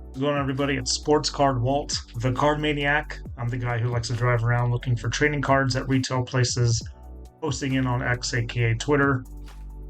What's going on, everybody? It's Sports Card Walt, the card maniac. I'm the guy who likes to drive around looking for trading cards at retail places, posting in on X, aka Twitter,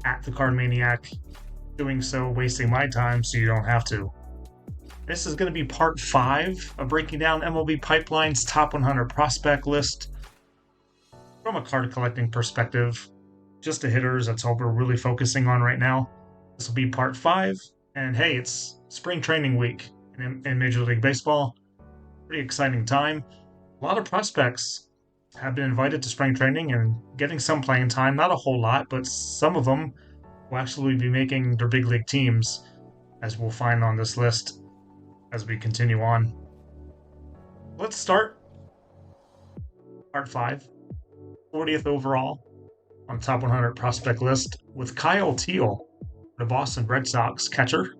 at the card maniac. Doing so, wasting my time so you don't have to. This is going to be part 5 of breaking down MLB Pipeline's top 100 prospect list from a card collecting perspective. Just the hitters, that's all we're really focusing on right now. This will be part 5, and hey, it's spring training week in Major League Baseball. Pretty exciting time. A lot of prospects have been invited to spring training and getting some playing time. Not a whole lot, but some of them will actually be making their big league teams, as we'll find on this list as we continue on. Let's start part 5, 40th overall on top 100 prospect list with Kyle Teel, the Boston Red Sox catcher.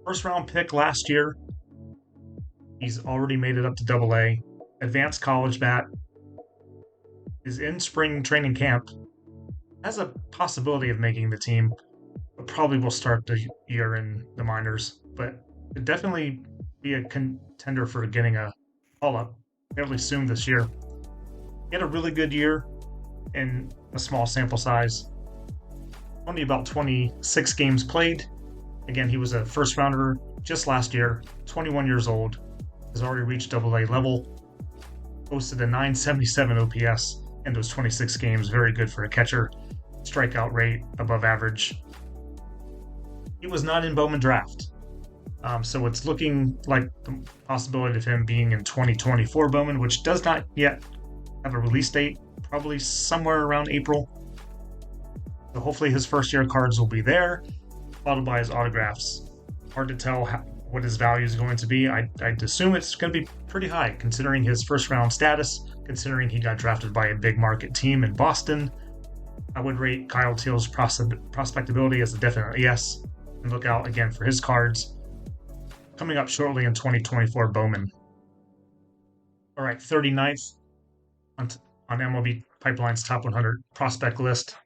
First round pick last year. He's already made it up to AA. Advanced college bat. Is in spring training camp. Has a possibility of making the team, but probably will start the year in the minors. But could definitely be a contender for getting a call-up fairly soon this year. He had a really good year in a small sample size. Only about 26 games played. Again, he was a first rounder just last year, 21 years old, has already reached AA level, posted a 977 OPS in those 26 games, very good for a catcher, strikeout rate above average. He was not in Bowman draft, so it's looking like the possibility of him being in 2024 Bowman, which does not yet have a release date, probably somewhere around April. So hopefully his first year cards will be there, followed by his autographs. Hard to tell what his value is going to be. I'd assume it's going to be pretty high, considering his first round status, considering he got drafted by a big market team in Boston. I would rate Kyle Teel's prospectability as a definite yes, and look out again for his cards coming up shortly in 2024 Bowman. All right, 39th on MLB Pipeline's top 100 prospect list.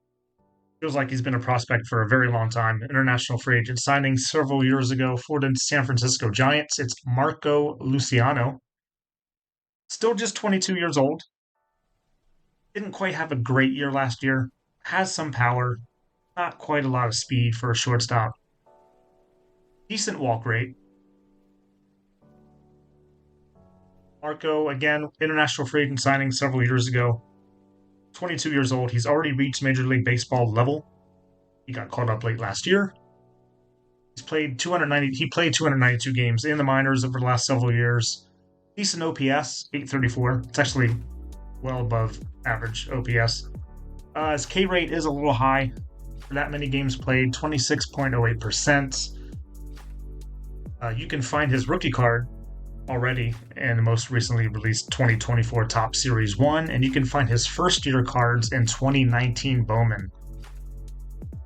Feels like he's been a prospect for a very long time. International free agent signing several years ago for the San Francisco Giants. It's Marco Luciano. Still just 22 years old. Didn't quite have a great year last year. Has some power. Not quite a lot of speed for a shortstop. Decent walk rate. Marco, again, international free agent signing several years ago. 22 years old. He's already reached Major League Baseball level. He got called up late last year. He played 292 games in the minors over the last several years. Decent OPS, 834. It's actually well above average OPS. His K rate is a little high for that many games played, 26.08%. You can find his rookie card already in the most recently released 2024 Top Series 1, and you can find his first year cards in 2019 Bowman.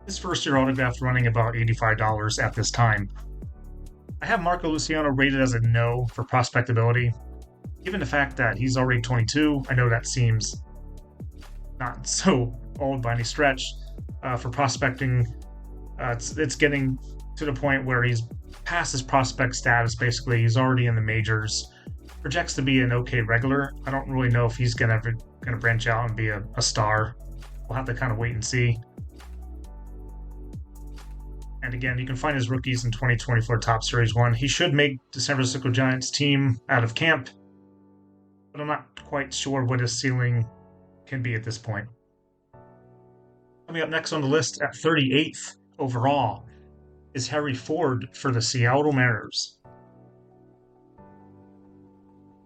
His first year autograph running about $85 at this time. I have Marco Luciano rated as a no for prospectability. Given the fact that he's already 22, I know that seems not so old by any stretch. For prospecting, it's getting to the point where he's past his prospect status, basically. He's already in the majors. Projects to be an okay regular. I don't really know if he's gonna branch out and be a star. We'll have to kind of wait and see. And again, you can find his rookies in 2024 Top Series 1. He should make the San Francisco Giants team out of camp, but I'm not quite sure what his ceiling can be at this point. Coming up next on the list at 38th overall is Harry Ford for the Seattle Mariners.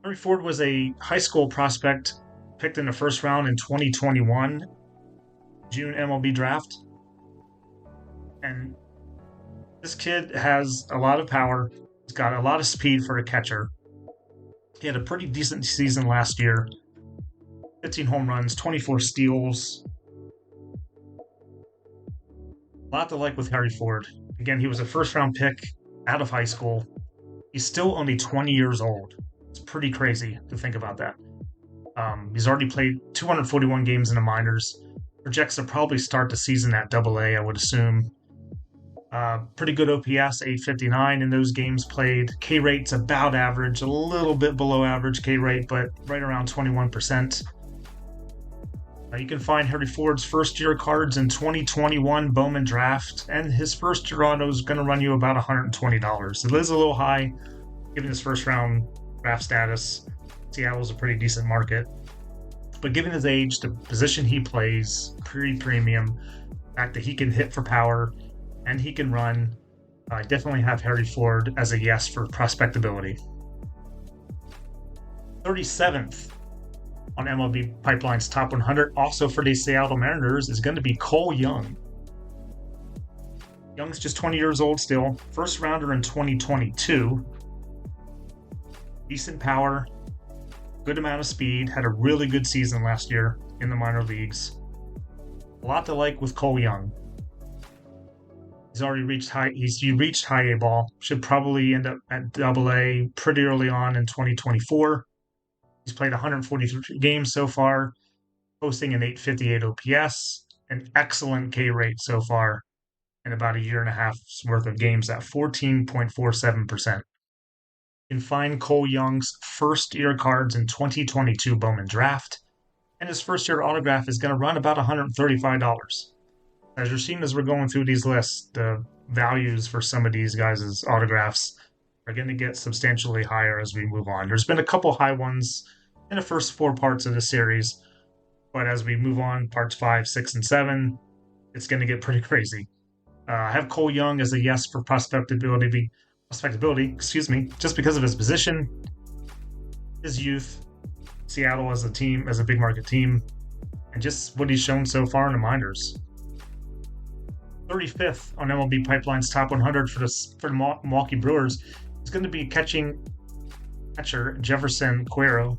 Harry Ford was a high school prospect picked in the first round in 2021 June MLB draft. And this kid has a lot of power. He's got a lot of speed for a catcher. He had a pretty decent season last year. 15 home runs, 24 steals. A lot to like with Harry Ford. Again, he was a first-round pick out of high school. He's still only 20 years old. It's pretty crazy to think about that. He's already played 241 games in the minors. Projects to probably start the season at AA, I would assume. Pretty good OPS, 859 in those games played. K rate's about average, a little bit below average K rate, but right around 21%. You can find Harry Ford's first year cards in 2021 Bowman Draft, and his first year auto is going to run you about $120. So it is a little high given his first round draft status. Seattle's a pretty decent market. But given his age, the position he plays, pretty premium, the fact that he can hit for power and he can run, I definitely have Harry Ford as a yes for prospectability. 37th on MLB Pipeline's top 100, also for the Seattle Mariners, is going to be Cole Young. Young's just 20 years old still, first rounder in 2022. Decent power, good amount of speed, had a really good season last year in the minor leagues. A lot to like with Cole Young. He's already reached high A ball, should probably end up at double A pretty early on in 2024. He's played 143 games so far, posting an 858 OPS, an excellent K rate so far in about a year and a half's worth of games at 14.47%. You can find Cole Young's first year cards in 2022 Bowman Draft, and his first year autograph is going to run about $135. As you're seeing as we're going through these lists, the values for some of these guys' autographs are going to get substantially higher as we move on. There's been a couple high ones in the first four parts of the series, but as we move on, parts 5, 6, and 7, it's going to get pretty crazy. I have Cole Young as a yes for prospectability, just because of his position, his youth, Seattle as a team, as a big market team, and just what he's shown so far in the minors. 35th on MLB Pipeline's top 100 for the Milwaukee Brewers is going to be catcher Jefferson Cuero.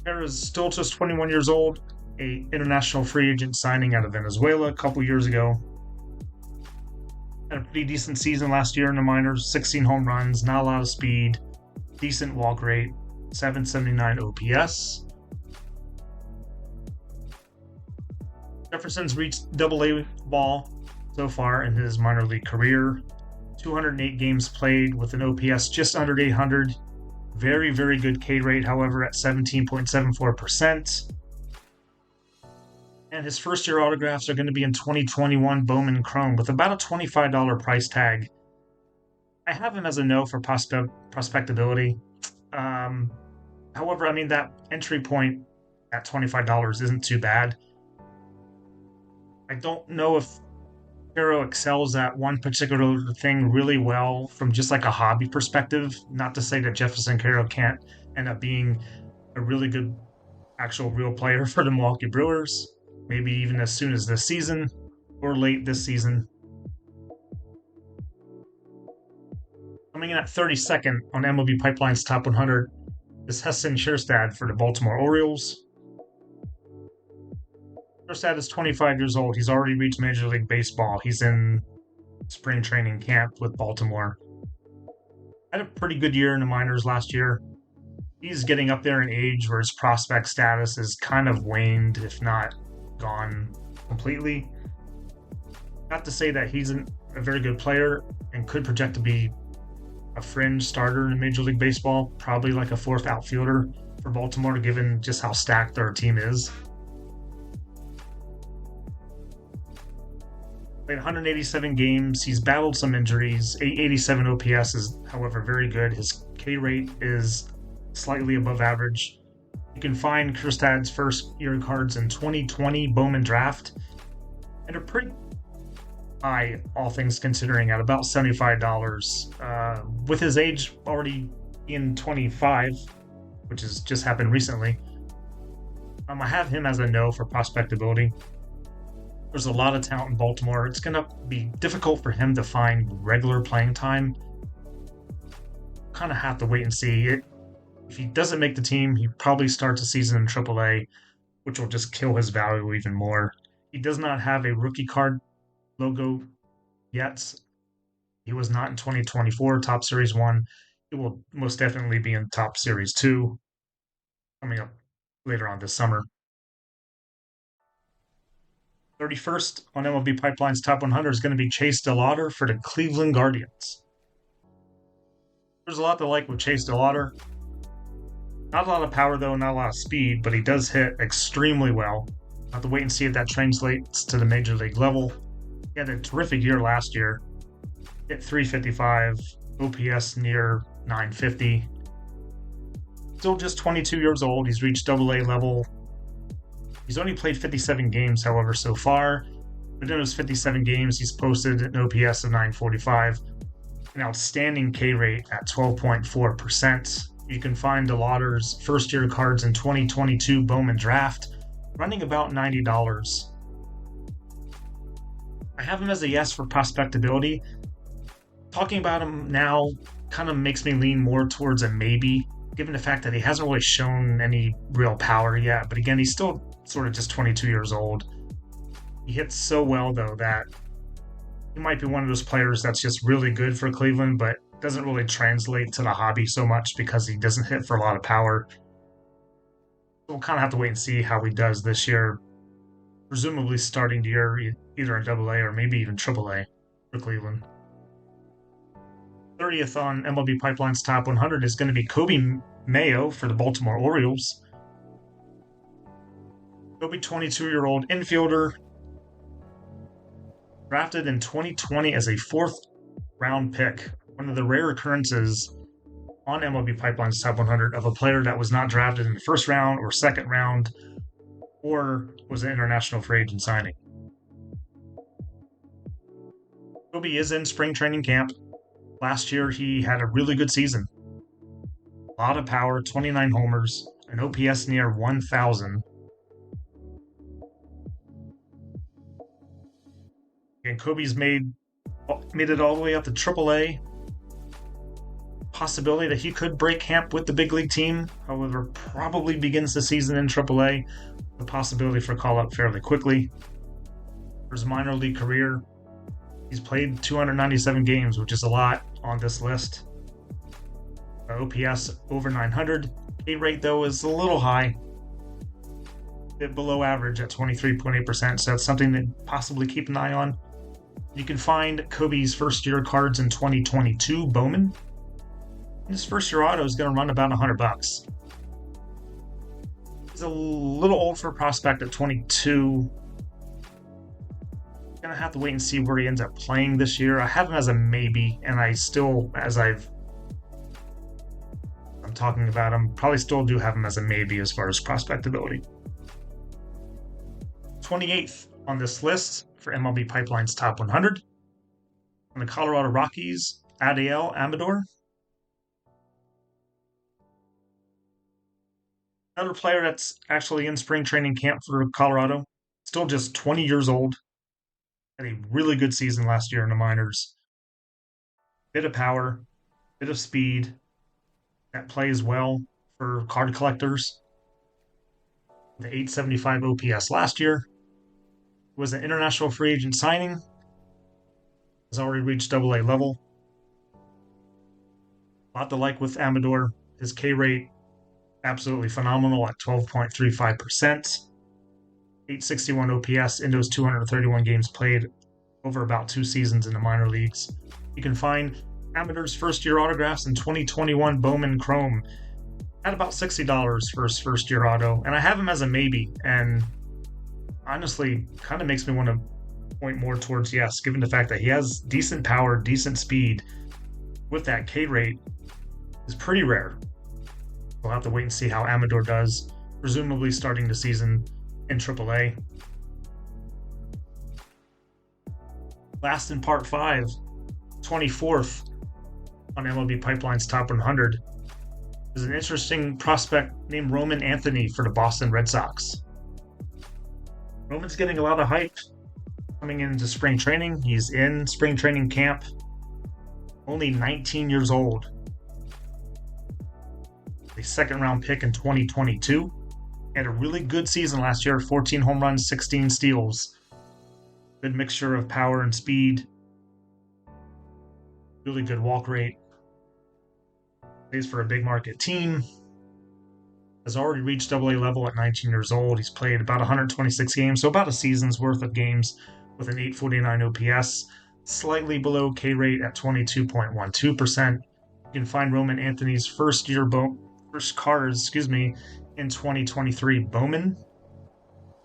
Cuero is still just 21 years old, a international free agent signing out of Venezuela a couple years ago. Had a pretty decent season last year in the minors, 16 home runs, not a lot of speed, decent walk rate, 779 OPS. Jefferson's reached double-A ball so far in his minor league career. 208 games played with an OPS just under 800. Very, very good K rate, however, at 17.74%. And his first year autographs are going to be in 2021 Bowman Chrome with about a $25 price tag. I have him as a no for prospectability. However, I mean, that entry point at $25 isn't too bad. I don't know if Cuero excels at one particular thing really well from just like a hobby perspective. Not to say that Jefferson Cuero can't end up being a really good actual real player for the Milwaukee Brewers, maybe even as soon as this season or late this season. Coming in at 32nd on MLB Pipeline's top 100 is Heston Kjerstad for the Baltimore Orioles. Kjerstad is 25 years old. He's already reached Major League Baseball. He's in spring training camp with Baltimore. Had a pretty good year in the minors last year. He's getting up there in age where his prospect status is kind of waned, if not gone completely. Not to say that he's a very good player and could project to be a fringe starter in Major League Baseball, probably like a fourth outfielder for Baltimore, given just how stacked their team is. Played 187 games. He's battled some injuries. 887 OPS is, however, very good. His K rate is slightly above average. You can find Kjerstad's first year cards in 2020 Bowman Draft, and are pretty high, all things considering, at about $75. With his age already in 25, which has just happened recently, I have him as a no for prospectability. There's a lot of talent in Baltimore. It's going to be difficult for him to find regular playing time. Kind of have to wait and see. If he doesn't make the team, he probably starts the season in AAA, which will just kill his value even more. He does not have a rookie card logo yet. He was not in 2024 Top Series 1. He will most definitely be in Top Series 2 coming up later on this summer. 31st on MLB Pipeline's Top 100 is going to be Chase DeLauter for the Cleveland Guardians. There's a lot to like with Chase DeLauter. Not a lot of power, though, not a lot of speed, but he does hit extremely well. We'll have to wait and see if that translates to the major league level. He had a terrific year last year. Hit 355, OPS near 950. Still just 22 years old. He's reached AA level. He's only played 57 games, however, so far. But in those 57 games, he's posted an OPS of 945, an outstanding K rate at 12.4%. You can find DeLauter's first-year cards in 2022 Bowman Draft, running about $90. I have him as a yes for prospectability. Talking about him now kind of makes me lean more towards a maybe, given the fact that he hasn't really shown any real power yet. But again, he's still sort of just 22 years old. He hits so well, though, that he might be one of those players that's just really good for Cleveland, but doesn't really translate to the hobby so much because he doesn't hit for a lot of power. We'll kind of have to wait and see how he does this year, presumably starting the year either in AA or maybe even AAA for Cleveland. 30th on MLB Pipeline's Top 100 is going to be Kobe Mayo for the Baltimore Orioles. Kobe, 22-year-old infielder, drafted in 2020 as a fourth-round pick. One of the rare occurrences on MLB Pipeline's Top 100 of a player that was not drafted in the first round or second round or was an international free agent signing. Kobe is in spring training camp. Last year, he had a really good season. A lot of power, 29 homers, an OPS near 1,000. And Kobe's made it all the way up to AAA. Possibility that he could break camp with the big league team, however, probably begins the season in AAA. The possibility for call-up fairly quickly. For his minor league career, he's played 297 games, which is a lot on this list. OPS over 900. K rate, though, is a little high. A bit below average at 23.8%, so that's something to possibly keep an eye on. You can find Kobe's first-year cards in 2022 Bowman. His first-year auto is going to run about $100. He's a little old for a prospect at 22. Gonna have to wait and see where he ends up playing this year. I have him as a maybe, and I still, I'm talking about him, probably still do have him as a maybe as far as prospectability. 28th on this list for MLB Pipeline's Top 100 on the Colorado Rockies, Adael Amador. Another player that's actually in spring training camp for Colorado, still just 20 years old. Had a really good season last year in the minors. Bit of power, bit of speed. That plays well for card collectors. The 875 OPS last year. Was an international free agent signing. Has already reached AA level. A lot to like with Amador. His K rate, absolutely phenomenal at 12.35%. 861 OPS in those 231 games played over about 2 seasons in the minor leagues. You can find Amador's first-year autographs in 2021 Bowman Chrome at about $60 for his first-year auto. And I have him as a maybe, and honestly kind of makes me want to point more towards yes, given the fact that he has decent power, decent speed. With that K rate is pretty rare. We'll have to wait and see how Amador does, presumably starting the season in AAA. Last in Part 5, 24th on MLB Pipeline's Top 100 is an interesting prospect named Roman Anthony for the Boston Red Sox. Roman's getting a lot of hype coming into spring training. He's in spring training camp, only 19 years old. A second-round pick in 2022. Had a really good season last year, 14 home runs, 16 steals. Good mixture of power and speed. Really good walk rate. Plays for a big market team. has already reached AA level at 19 years old. He's played about 126 games, so about a season's worth of games with an 849 OPS, slightly below K rate at 22.12%. You can find Roman Anthony's first cards, in 2023 Bowman,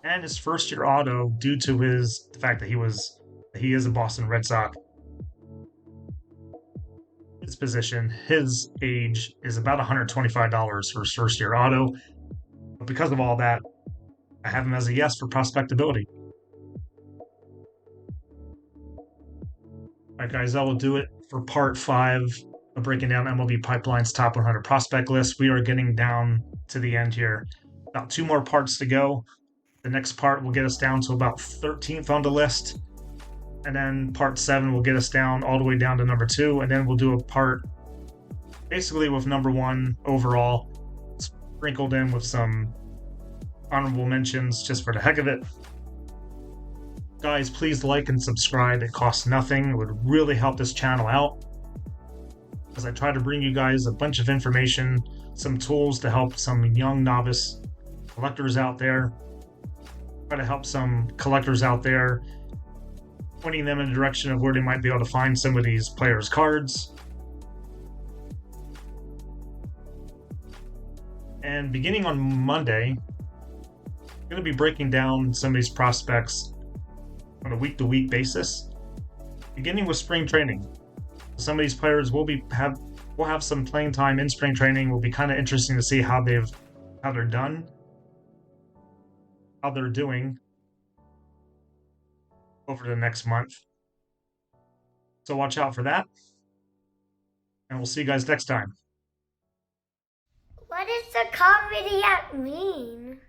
and his first year auto due to the fact that he is a Boston Red Sox. His position, his age is about $125 for his first year auto. But because of all that, I have him as a yes for prospectability. All right, guys, that will do it for part 5 of breaking down MLB Pipeline's top 100 prospect list. We are getting down to the end here. About 2 more parts to go. The next part will get us down to about 13th on the list. And then part 7 will get us down all the way down to number 2. And then we'll do a part basically with number 1 overall, sprinkled in with some honorable mentions just for the heck of it. Guys, please like and subscribe. It costs nothing. It would really help this channel out, as I try to bring you guys a bunch of information, some tools to help some young novice collectors out there, try to help some collectors out there, pointing them in the direction of where they might be able to find some of these players' cards. And beginning on Monday, I'm going to be breaking down some of these prospects on a week-to-week basis, beginning with spring training. Some of these players will have some playing time in spring training. Will be kind of interesting to see how they're doing over the next month. So watch out for that, and we'll see you guys next time. What does the comedy act mean?